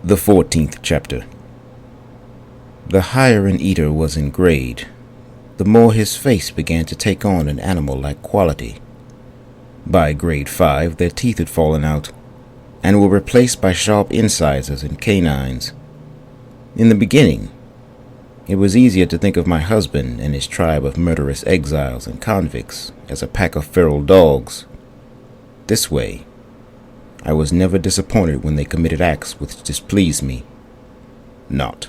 The 14th chapter. The higher an eater was in grade, the more his face began to take on an animal-like quality. By grade 5, their teeth had fallen out, and were replaced by sharp incisors and canines. In the beginning, it was easier to think of my husband and his tribe of murderous exiles and convicts as a pack of feral dogs. This way, I was never disappointed when they committed acts which displeased me. Not.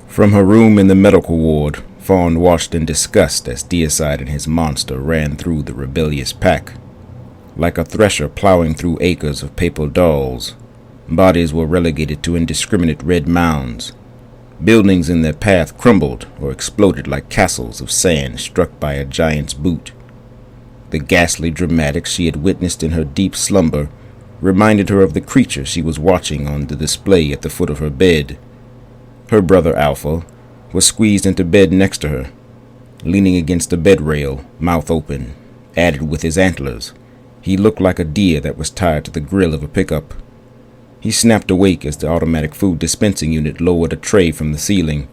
From her room in the medical ward, Fawn watched in disgust as Deicide and his monster ran through the rebellious pack. Like a thresher plowing through acres of paper dolls, bodies were relegated to indiscriminate red mounds. Buildings in their path crumbled or exploded like castles of sand struck by a giant's boot. The ghastly dramatics she had witnessed in her deep slumber reminded her of the creature she was watching on the display at the foot of her bed. Her brother Alpha was squeezed into bed next to her, leaning against the bed rail, mouth open, added with his antlers. He looked like a deer that was tied to the grill of a pickup. He snapped awake as the automatic food dispensing unit lowered a tray from the ceiling.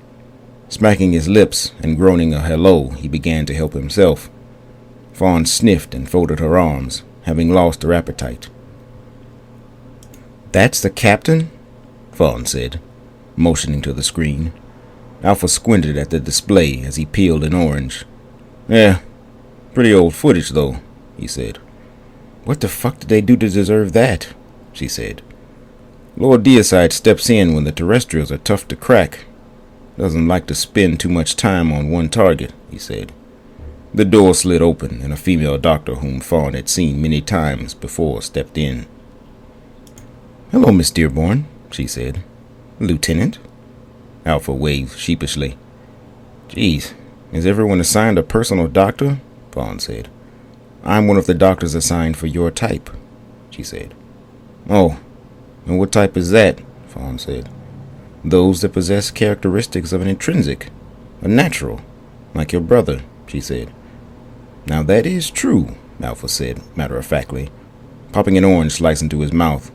Smacking his lips and groaning a hello, he began to help himself. Fawn sniffed and folded her arms, having lost her appetite. "That's the captain?" Fawn said, motioning to the screen. Alpha squinted at the display as he peeled an orange. "Yeah, pretty old footage, though," he said. "What the fuck did they do to deserve that?" she said. "Lord Deicide steps in when the terrestrials are tough to crack. Doesn't like to spend too much time on one target," he said. The door slid open, and a female doctor whom Fawn had seen many times before stepped in. "Hello, Miss Dearborn," she said. "Lieutenant?" Alpha waved sheepishly. "Geez, is everyone assigned a personal doctor?" Fawn said. "I'm one of the doctors assigned for your type," she said. "Oh, and what type is that?" Fawn said. "Those that possess characteristics of an intrinsic, a natural, like your brother," she said. "Now that is true," Alpha said, matter-of-factly, popping an orange slice into his mouth.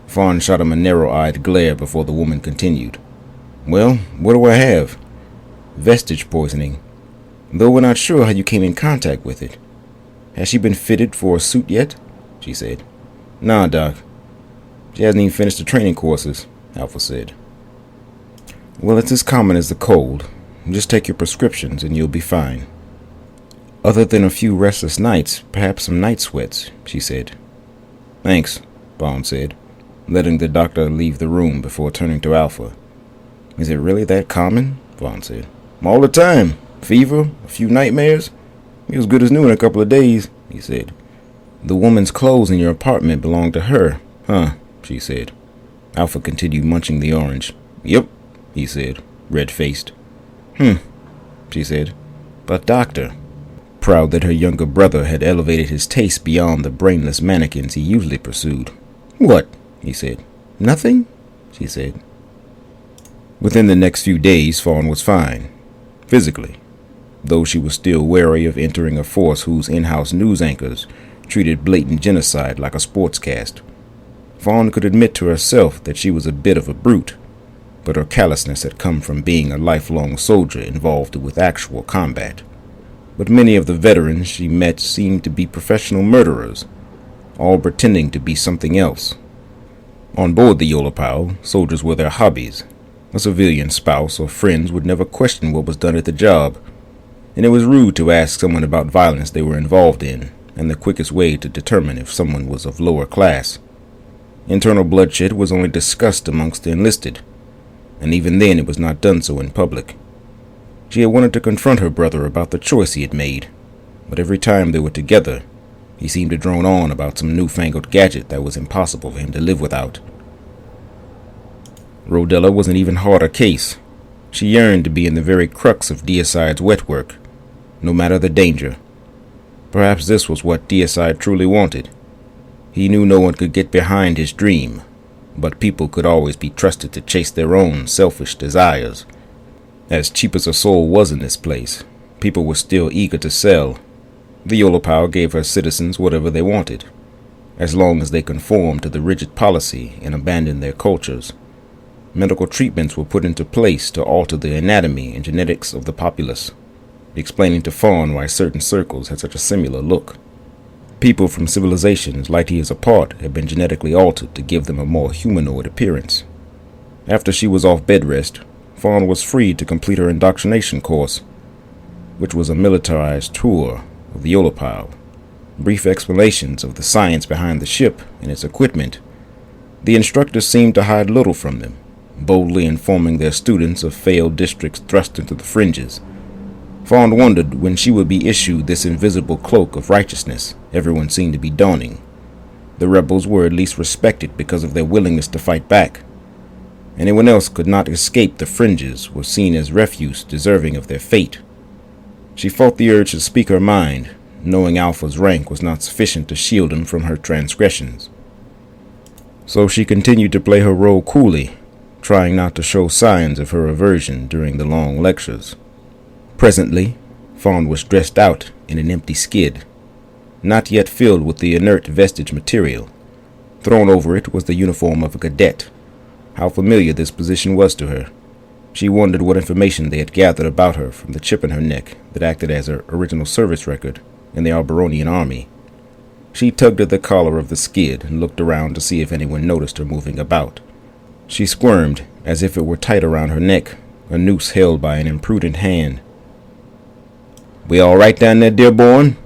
Fawn shot him a narrow-eyed glare before the woman continued. "Well, what do I have?" "Vestige poisoning, though we're not sure how you came in contact with it. Has she been fitted for a suit yet?" she said. "Nah, Doc. She hasn't even finished the training courses," Alpha said. "Well, it's as common as the cold. Just take your prescriptions and you'll be fine. Other than a few restless nights, perhaps some night sweats," she said. "Thanks," Fawn said, letting the doctor leave the room before turning to Alpha. "Is it really that common?" Fawn said. "All the time. Fever, a few nightmares. Feels good as new in a couple of days," he said. "The woman's clothes in your apartment belong to her, huh?" she said. Alpha continued munching the orange. "Yep," he said, red-faced. She said. "But doctor," proud that her younger brother had elevated his taste beyond the brainless mannequins he usually pursued. "What?" he said. "Nothing?" she said. Within the next few days, Fawn was fine, physically, though she was still wary of entering a force whose in-house news anchors treated blatant genocide like a sportscast. Fawn could admit to herself that she was a bit of a brute, but her callousness had come from being a lifelong soldier involved with actual combat. But many of the veterans she met seemed to be professional murderers, all pretending to be something else. On board the Yolapau, soldiers were their hobbies. A civilian spouse or friends would never question what was done at the job, and it was rude to ask someone about violence they were involved in, and the quickest way to determine if someone was of lower class. Internal bloodshed was only discussed amongst the enlisted, and even then it was not done so in public. She had wanted to confront her brother about the choice he had made, but every time they were together, he seemed to drone on about some newfangled gadget that was impossible for him to live without. Rodella was an even harder case. She yearned to be in the very crux of Deicide's wet work, no matter the danger. Perhaps this was what Deicide truly wanted. He knew no one could get behind his dream, but people could always be trusted to chase their own selfish desires. As cheap as her soul was in this place, people were still eager to sell. The Yolapau gave her citizens whatever they wanted. as long as they conformed to the rigid policy and abandoned their cultures. Medical treatments were put into place to alter the anatomy and genetics of the populace, explaining to Fawn why certain circles had such a similar look. People from civilizations light years apart had been genetically altered to give them a more humanoid appearance. After she was off bed rest, Fawn was free to complete her indoctrination course, which was a militarized tour of the Olopile, brief explanations of the science behind the ship and its equipment. The instructors seemed to hide little from them, boldly informing their students of failed districts thrust into the fringes. Fawn wondered when she would be issued this invisible cloak of righteousness everyone seemed to be donning. The rebels were at least respected because of their willingness to fight back. Anyone else could not escape the fringes, were seen as refuse deserving of their fate. She fought the urge to speak her mind, knowing Alpha's rank was not sufficient to shield him from her transgressions. So she continued to play her role coolly, trying not to show signs of her aversion during the long lectures. Presently, Fawn was dressed out in an empty skid, not yet filled with the inert vestige material. Thrown over it was the uniform of a cadet. How familiar this position was to her. She wondered what information they had gathered about her from the chip in her neck that acted as her original service record in the Alberonian army. She tugged at the collar of the skid and looked around to see if anyone noticed her moving about. She squirmed as if it were tight around her neck, a noose held by an imprudent hand. "We all right down there, Dearborn?"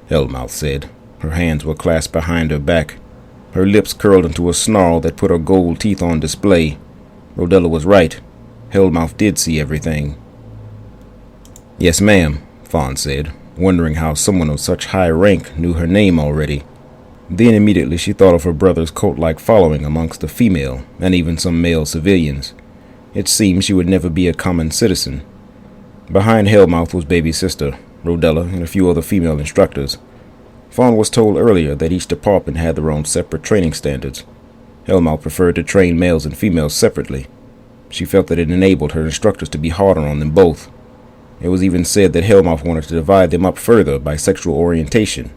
Hellmouth said. Her hands were clasped behind her back. Her lips curled into a snarl that put her gold teeth on display. Rodella was right. Hellmouth did see everything. "Yes, ma'am," Fawn said, wondering how someone of such high rank knew her name already. Then immediately she thought of her brother's cult-like following amongst the female, and even some male civilians. It seemed she would never be a common citizen. Behind Hellmouth was baby sister, Rodella, and a few other female instructors. Fawn was told earlier that each department had their own separate training standards. Hellmouth preferred to train males and females separately. She felt that it enabled her instructors to be harder on them both. It was even said that Hellmouth wanted to divide them up further by sexual orientation,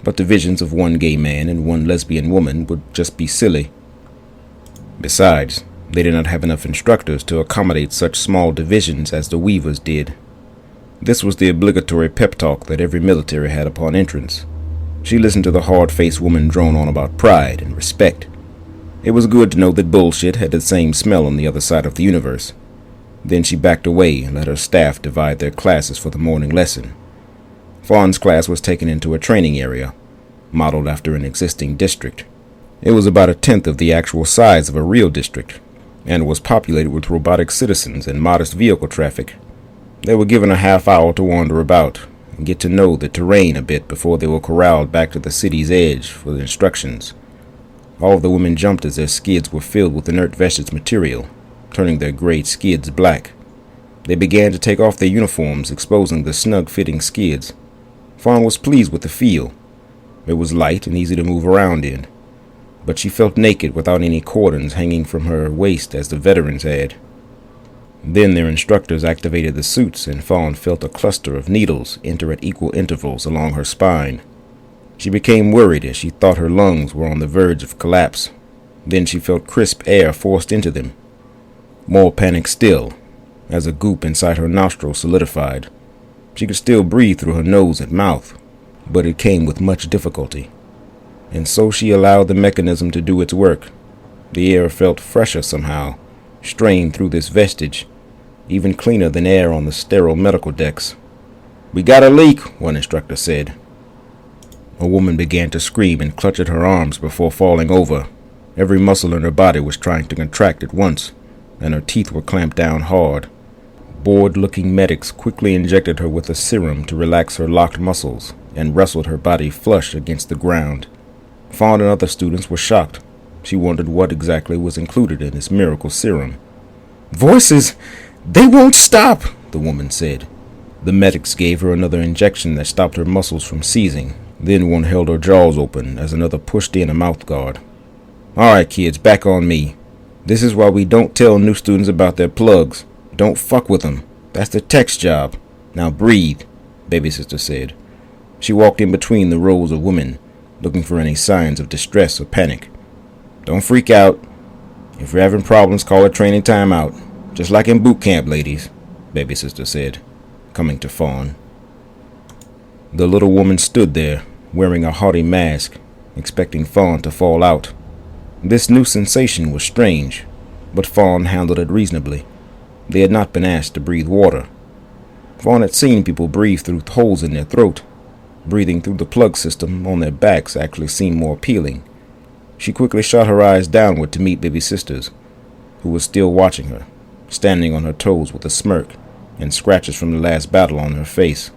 but divisions of one gay man and one lesbian woman would just be silly. Besides, they did not have enough instructors to accommodate such small divisions as the Weavers did. This was the obligatory pep talk that every military had upon entrance. She listened to the hard-faced woman drone on about pride and respect. It was good to know that bullshit had the same smell on the other side of the universe. Then she backed away and let her staff divide their classes for the morning lesson. Fawn's class was taken into a training area, modeled after an existing district. It was about a tenth of the actual size of a real district, and was populated with robotic citizens and modest vehicle traffic. They were given a half hour to wander about and get to know the terrain a bit before they were corralled back to the city's edge for the instructions. All of the women jumped as their skids were filled with inert vestige material, turning their gray skids black. They began to take off their uniforms, exposing the snug-fitting skids. Fawn was pleased with the feel. It was light and easy to move around in, but she felt naked without any cordons hanging from her waist as the veterans had. Then their instructors activated the suits, and Fawn felt a cluster of needles enter at equal intervals along her spine. She became worried as she thought her lungs were on the verge of collapse. Then she felt crisp air forced into them. More panic still, as a goop inside her nostrils solidified. She could still breathe through her nose and mouth, but it came with much difficulty. And so she allowed the mechanism to do its work. The air felt fresher somehow, strained through this vestige, even cleaner than air on the sterile medical decks. "We got a leak," one instructor said. A woman began to scream and clutch at her arms before falling over. Every muscle in her body was trying to contract at once, and her teeth were clamped down hard. Bored-looking medics quickly injected her with a serum to relax her locked muscles and wrestled her body flush against the ground. Fawn and other students were shocked. She wondered what exactly was included in this miracle serum. "Voices! They won't stop!" the woman said. The medics gave her another injection that stopped her muscles from seizing. Then one held her jaws open as another pushed in a mouth guard. "All right, kids, back on me. This is why we don't tell new students about their plugs. Don't fuck with them. That's the tech's job. Now breathe," baby sister said. She walked in between the rows of women, looking for any signs of distress or panic. "Don't freak out. If you're having problems, call a training timeout. Just like in boot camp, ladies," Baby Sister said, coming to Fawn. The little woman stood there, wearing a haughty mask, expecting Fawn to fall out. This new sensation was strange, but Fawn handled it reasonably. They had not been asked to breathe water. Fawn had seen people breathe through holes in their throat. Breathing through the plug system on their backs actually seemed more appealing. She quickly shot her eyes downward to meet Baby Sister's, who was still watching her, standing on her toes with a smirk and scratches from the last battle on her face.